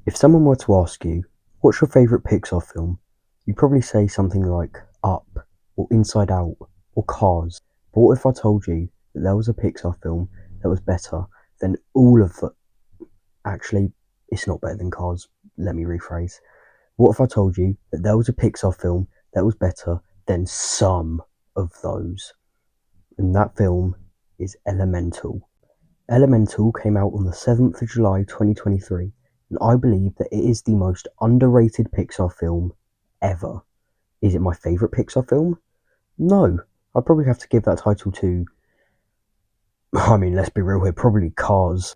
If someone were to ask you, what's your favourite Pixar film? You'd probably say something like Up, or Inside Out, or Cars. But what if I told you that there was a Pixar film that was better than all of the... Actually, it's not better than Cars. Let me rephrase. What if I told you that there was a Pixar film that was better than some of those? And that film is Elemental. Elemental came out on the 7th of July 2023, and I believe that it is the most underrated Pixar film ever. Is it my favourite Pixar film? No. I'd probably have to give that title to, let's be real here, probably Cars.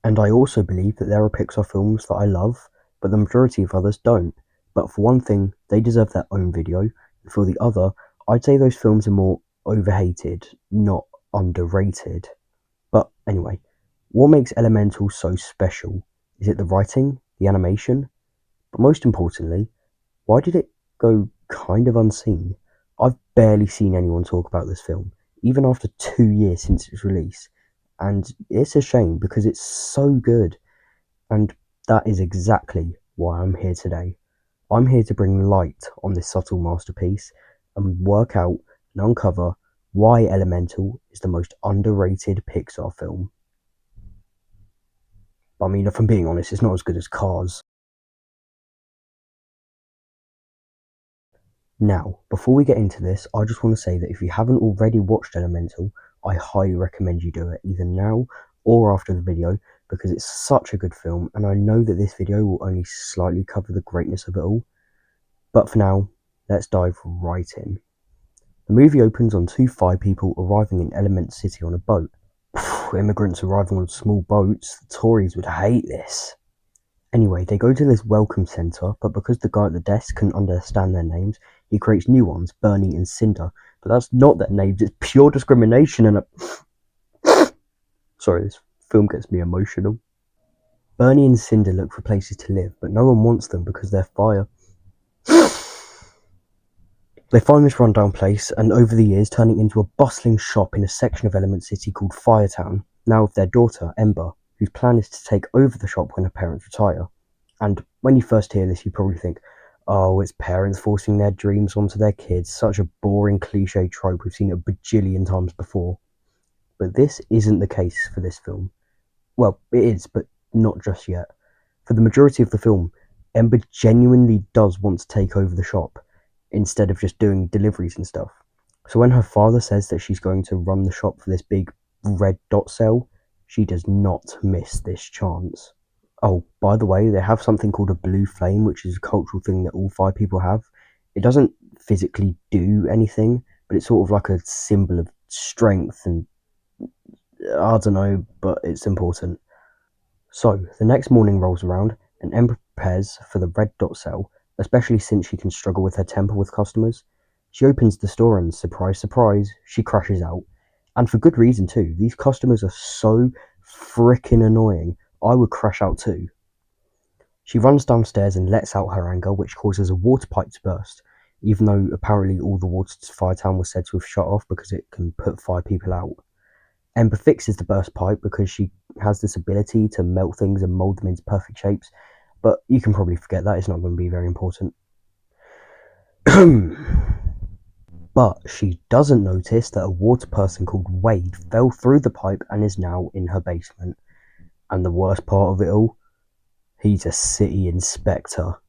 And I also believe that there are Pixar films that I love, but the majority of others don't. But for one thing, they deserve their own video, and for the other, I'd say those films are more overhated, not underrated. But anyway, what makes Elemental so special? Is it the writing, the animation? But most importantly, why did it go kind of unseen? I've barely seen anyone talk about this film, even after 2 years since its release. And it's a shame because it's so good. And that is exactly why I'm here today. I'm here to bring light on this subtle masterpiece and work out and uncover why Elemental is the most underrated Pixar film. If I'm being honest, it's not as good as Cars. Now, before we get into this, I just want to say that if you haven't already watched Elemental, I highly recommend you do it, either now or after the video, because it's such a good film, and I know that this video will only slightly cover the greatness of it all. But for now, let's dive right in. The movie opens on two Fire people arriving in Element City on a boat. Immigrants arriving on small boats, the Tories would hate this. Anyway, they go to this welcome centre, but because the guy at the desk couldn't understand their names, he creates new ones, Bernie and Cinder. But that's not their names, it's pure discrimination and Sorry, this film gets me emotional. Bernie and Cinder look for places to live, but no one wants them because they're fire. They find this rundown place, and over the years turning into a bustling shop in a section of Element City called Firetown, now with their daughter, Ember, whose plan is to take over the shop when her parents retire. And when you first hear this, you probably think, oh, it's parents forcing their dreams onto their kids, such a boring cliche trope we've seen a bajillion times before. But this isn't the case for this film. Well, it is, but not just yet. For the majority of the film, Ember genuinely does want to take over the shop, instead of just doing deliveries and stuff. So when her father says that she's going to run the shop for this big red dot sale, she does not miss this chance. Oh, by the way, they have something called a blue flame, which is a cultural thing that all Fire people have. It doesn't physically do anything, but it's sort of like a symbol of strength and I don't know, but it's important. So, the next morning rolls around, and Ember prepares for the red dot sale, especially since she can struggle with her temper with customers. She opens the store and, surprise, surprise, she crashes out. And for good reason too, these customers are so frickin' annoying, I would crash out too. She runs downstairs and lets out her anger, which causes a water pipe to burst, even though apparently all the water to Firetown was said to have shut off because it can put fire people out. Ember fixes the burst pipe because she has this ability to melt things and mold them into perfect shapes, but you can probably forget that, it's not going to be very important. But she doesn't notice that a water person called Wade fell through the pipe and is now in her basement. And the worst part of it all, he's a city inspector.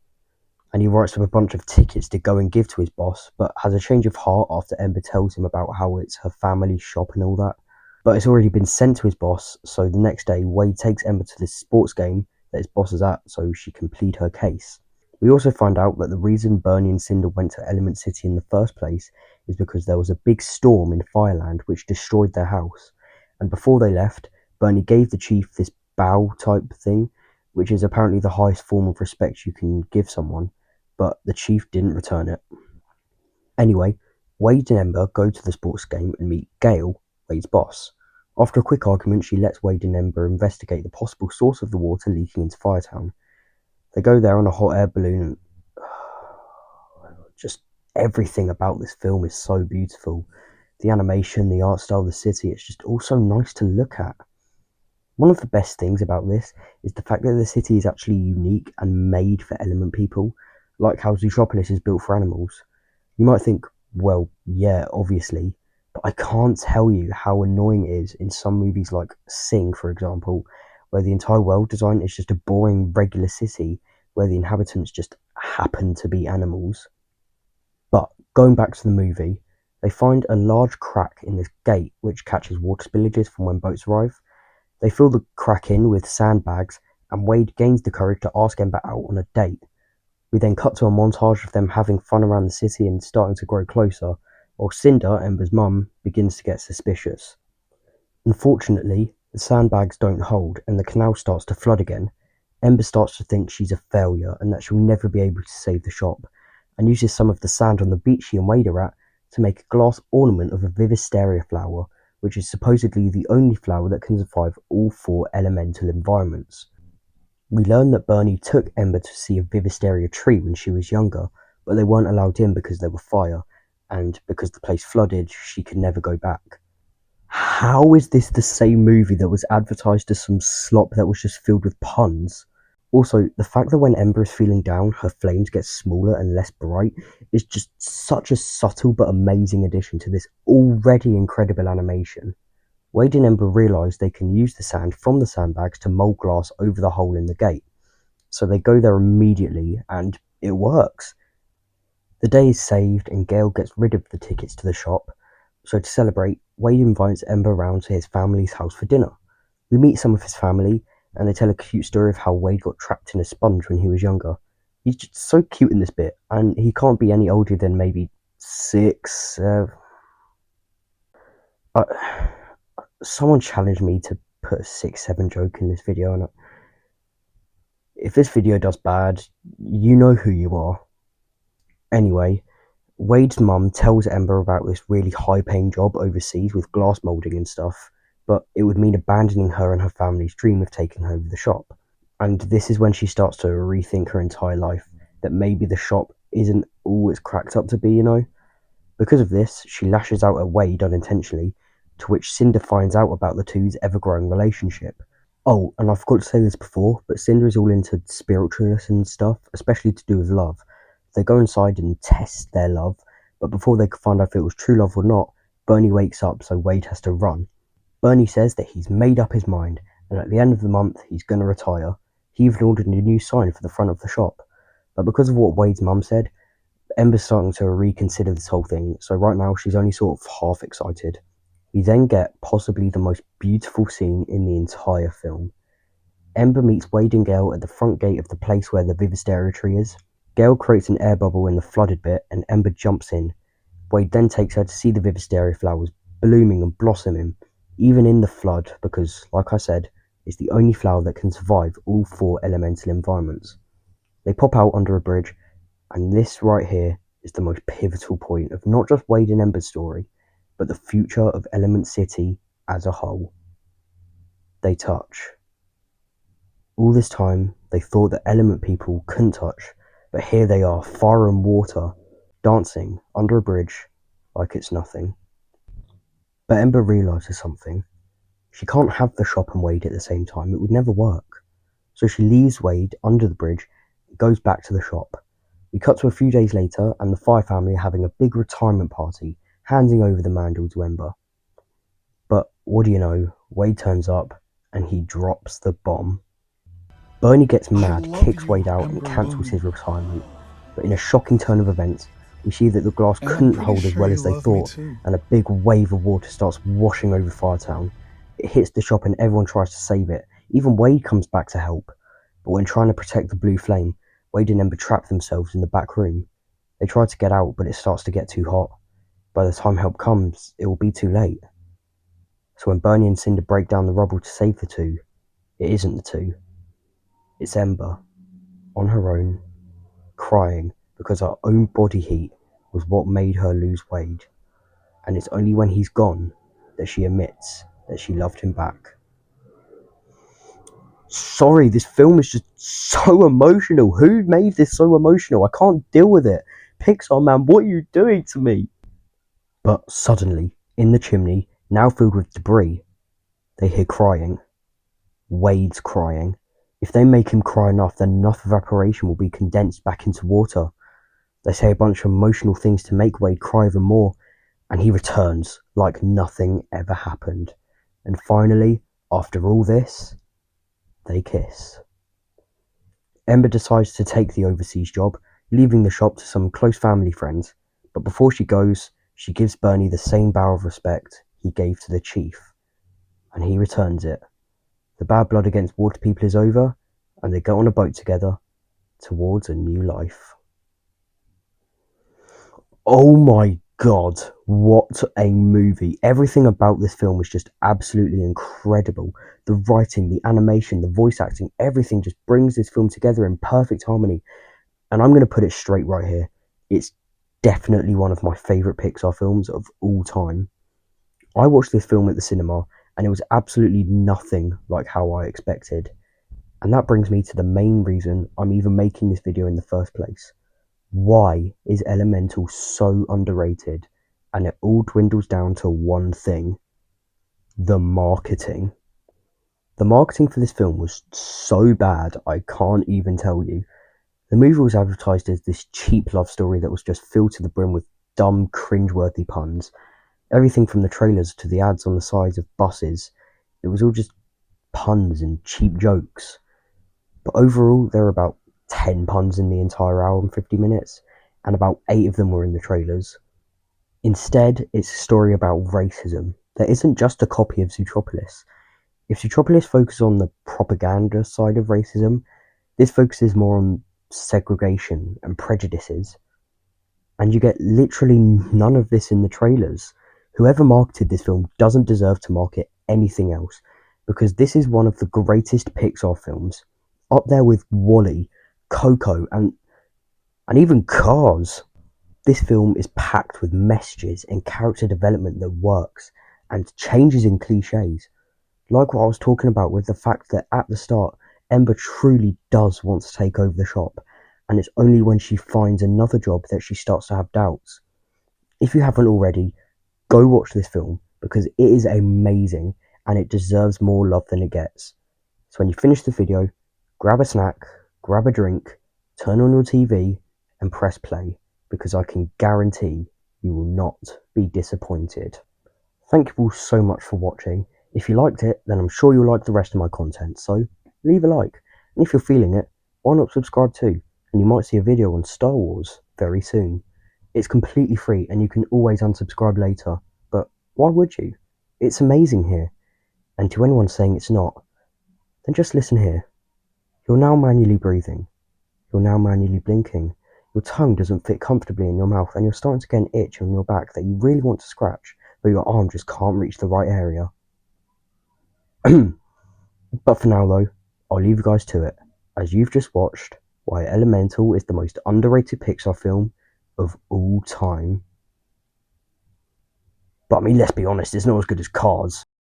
And he writes up a bunch of tickets to go and give to his boss, but has a change of heart after Ember tells him about how it's her family shop and all that. But it's already been sent to his boss, so the next day Wade takes Ember to this sports game that his boss is at so she can plead her case. We also find out that the reason Bernie and Cinder went to Element City in the first place is because there was a big storm in Fireland which destroyed their house. And before they left, Bernie gave the chief this bow type thing, which is apparently the highest form of respect you can give someone, but the chief didn't return it. Anyway, Wade and Ember go to the sports game and meet Gale, Wade's boss. After a quick argument, she lets Wade and Ember investigate the possible source of the water leaking into Firetown. They go there on a hot air balloon and just everything about this film is so beautiful. The animation, the art style, the city, it's just all so nice to look at. One of the best things about this is the fact that the city is actually unique and made for element people, like how Zootropolis is built for animals. You might think, well, yeah, obviously, but I can't tell you how annoying it is in some movies like Sing, for example, where the entire world design is just a boring regular city where the inhabitants just happen to be animals. But going back to the movie, they find a large crack in this gate which catches water spillages from when boats arrive. They fill the crack in with sandbags, and Wade gains the courage to ask Ember out on a date. We then cut to a montage of them having fun around the city and starting to grow closer, while Cinder, Ember's mum, begins to get suspicious. Unfortunately, the sandbags don't hold and the canal starts to flood again. Ember starts to think she's a failure and that she'll never be able to save the shop, and uses some of the sand on the beach she and Wade are at to make a glass ornament of a Vivisteria flower, which is supposedly the only flower that can survive all 4 elemental environments. We learn that Bernie took Ember to see a Vivisteria tree when she was younger, but they weren't allowed in because there were fire, and because the place flooded, she could never go back. How is this the same movie that was advertised as some slop that was just filled with puns? Also, the fact that when Ember is feeling down, her flames get smaller and less bright is just such a subtle but amazing addition to this already incredible animation. Wade and Ember realise they can use the sand from the sandbags to mould glass over the hole in the gate, so they go there immediately and it works. The day is saved and Gale gets rid of the tickets to the shop, so to celebrate, Wade invites Ember round to his family's house for dinner. We meet some of his family and they tell a cute story of how Wade got trapped in a sponge when he was younger. He's just so cute in this bit, and he can't be any older than maybe 6. Uh, Someone challenged me to put a 6-7 joke in this video, and if this video does bad, you know who you are. Anyway, Wade's mum tells Ember about this really high paying job overseas with glass moulding and stuff, but it would mean abandoning her and her family's dream of taking over the shop. And this is when she starts to rethink her entire life, that maybe the shop isn't all it's cracked up to be, you know? Because of this, she lashes out at Wade unintentionally, to which Cinder finds out about the two's ever growing relationship. Oh, and I forgot to say this before, but Cinder is all into spiritualness and stuff, especially to do with love. They go inside and test their love, but before they could find out if it was true love or not, Bernie wakes up, so Wade has to run. Bernie says that he's made up his mind, and at the end of the month, he's gonna retire. He even ordered a new sign for the front of the shop. But because of what Wade's mum said, Ember's starting to reconsider this whole thing, so right now she's only sort of half excited. We then get possibly the most beautiful scene in the entire film. Ember meets Wade and Gale at the front gate of the place where the Vivisteria tree is. Gale creates an air bubble in the flooded bit, and Ember jumps in. Wade then takes her to see the Vivisteria flowers blooming and blossoming, even in the flood, because, like I said, it's the only flower that can survive all 4 elemental environments. They pop out under a bridge, and this right here is the most pivotal point of not just Wade and Ember's story, but the future of Element City as a whole. They touch. All this time, they thought that element people couldn't touch, but here they are, fire and water, dancing under a bridge like it's nothing. But Ember realises something. She can't have the shop and Wade at the same time, it would never work. So she leaves Wade under the bridge and goes back to the shop. We cut to a few days later, and the Fire family are having a big retirement party, handing over the mantle to Ember. But what do you know, Wade turns up and he drops the bomb. Bernie gets mad, kicks Wade out, and cancels his retirement. But in a shocking turn of events, we see that the glass couldn't hold as well as they thought, and a big wave of water starts washing over Firetown. It hits the shop and everyone tries to save it. Even Wade comes back to help. But when trying to protect the blue flame, Wade and Ember trap themselves in the back room. They try to get out, but it starts to get too hot. By the time help comes, it will be too late. So when Bernie and Cinder break down the rubble to save the two, it isn't the two. It's Ember, on her own, crying because her own body heat was what made her lose Wade, and it's only when he's gone that she admits that she loved him back. Sorry, this film is just so emotional. Who made this so emotional? I can't deal with it. Pixar, man, what are you doing to me? But suddenly, in the chimney, now filled with debris, they hear crying. Wade's crying. If they make him cry enough, then enough evaporation will be condensed back into water. They say a bunch of emotional things to make Wade cry even more, and he returns like nothing ever happened. And finally, after all this, they kiss. Ember decides to take the overseas job, leaving the shop to some close family friends, but before she goes, she gives Bernie the same bow of respect he gave to the chief, and he returns it. The bad blood against water people is over, and they go on a boat together towards a new life. Oh my god, what a movie. Everything about this film was just absolutely incredible. The writing, the animation, the voice acting, everything just brings this film together in perfect harmony. And I'm going to put it straight right here. It's definitely one of my favourite Pixar films of all time. I watched this film at the cinema, and it was absolutely nothing like how I expected. And that brings me to the main reason I'm even making this video in the first place. Why is Elemental so underrated? And it all dwindles down to one thing: the marketing. The marketing for this film was so bad, I can't even tell you. The movie was advertised as this cheap love story that was just filled to the brim with dumb, cringeworthy puns. Everything from the trailers to the ads on the sides of buses, it was all just puns and cheap jokes. But overall, there were about 10 puns in the entire hour and 50 minutes, and about 8 of them were in the trailers. Instead, it's a story about racism that isn't just a copy of Zootropolis. If Zootropolis focuses on the propaganda side of racism, this focuses more on segregation and prejudices. And you get literally none of this in the trailers. Whoever marketed this film doesn't deserve to market anything else, because this is one of the greatest Pixar films, up there with WALL-E, Coco, and even Cars. This film is packed with messages and character development that works, and changes in cliches. Like what I was talking about with the fact that at the start, Ember truly does want to take over the shop, and it's only when she finds another job that she starts to have doubts. If you haven't already, go watch this film, because it is amazing, and it deserves more love than it gets. So when you finish the video, grab a snack, grab a drink, turn on your TV, and press play, because I can guarantee you will not be disappointed. Thank you all so much for watching. If you liked it, then I'm sure you'll like the rest of my content, so leave a like. And if you're feeling it, why not subscribe too? And you might see a video on Star Wars very soon. It's completely free, and you can always unsubscribe later, but why would you? It's amazing here. And to anyone saying it's not, then just listen here. You're now manually breathing. You're now manually blinking. Your tongue doesn't fit comfortably in your mouth, and you're starting to get an itch on your back that you really want to scratch, but your arm just can't reach the right area. But for now though, I'll leave you guys to it, as you've just watched why Elemental is the most underrated Pixar film of all time. But I mean, let's be honest, it's not as good as Cars.